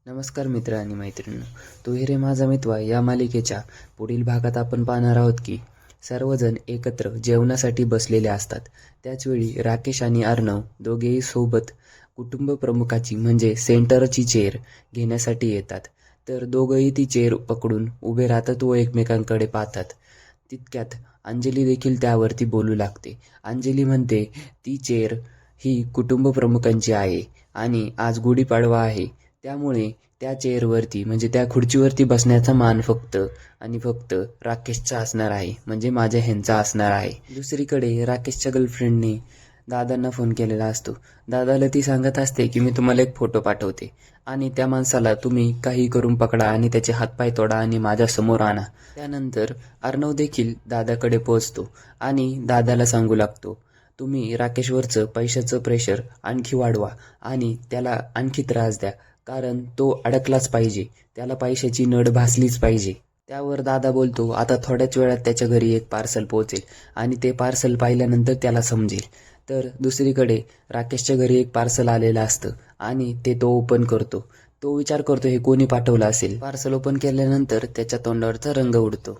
नमस्कार मित्र आणि मैत्रिणींनो, तू ही रे माझा मितवा या मालिकेच्या पुढील भागात आपण पाहणार आहोत की सर्वजण एकत्र जेवणासाठी बसलेले असतात. त्याचवेळी राकेश आणि अर्णव दोघेही सोबत कुटुंब प्रमुखाची म्हणजे सेंटरची चेअर घेण्यासाठी येतात. तर दोघंही ती चेअर पकडून उभे राहतात व एकमेकांकडे पाहतात. तितक्यात अंजली देखील त्यावरती बोलू लागते. अंजली म्हणते ती चेअर ही कुटुंब प्रमुखांची आहे आणि आज गुढीपाडवा आहे, त्यामुळे त्या चेअरवरती म्हणजे त्या खुर्चीवरती बसण्याचा मान फक्त आणि फक्त राकेशचा असणार आहे, म्हणजे माझ्या ह्यांचा असणार आहे. दुसरीकडे राकेशच्या गर्लफ्रेंडने दादांना फोन केलेला असतो. दादाला ती सांगत असते की मी तुम्हाला एक फोटो पाठवते आणि त्या माणसाला तुम्ही काही करून पकडा आणि त्याचे हातपाय तोडा आणि माझ्या समोर आणा. त्यानंतर अर्णव देखील दादाकडे पोहोचतो आणि दादाला सांगू लागतो, तुम्ही राकेशवरचं पैशाचं प्रेशर आणखी वाढवा आणि त्याला आणखी त्रास द्या, कारण तो अडकलाच पाहिजे, त्याला पैशाची नड भासलीच पाहिजे. त्यावर दादा बोलतो, आता थोड्याच वेळात त्याच्या घरी एक पार्सल पोहोचेल आणि ते पार्सल पाहिल्यानंतर त्याला समजेल. तर दुसरीकडे राकेशच्या घरी एक पार्सल आलेलं असतं आणि ते तो ओपन करतो. तो विचार करतो हे कोणी पाठवलं असेल. पार्सल ओपन केल्यानंतर त्याच्या तोंडावरचा रंग उडतो.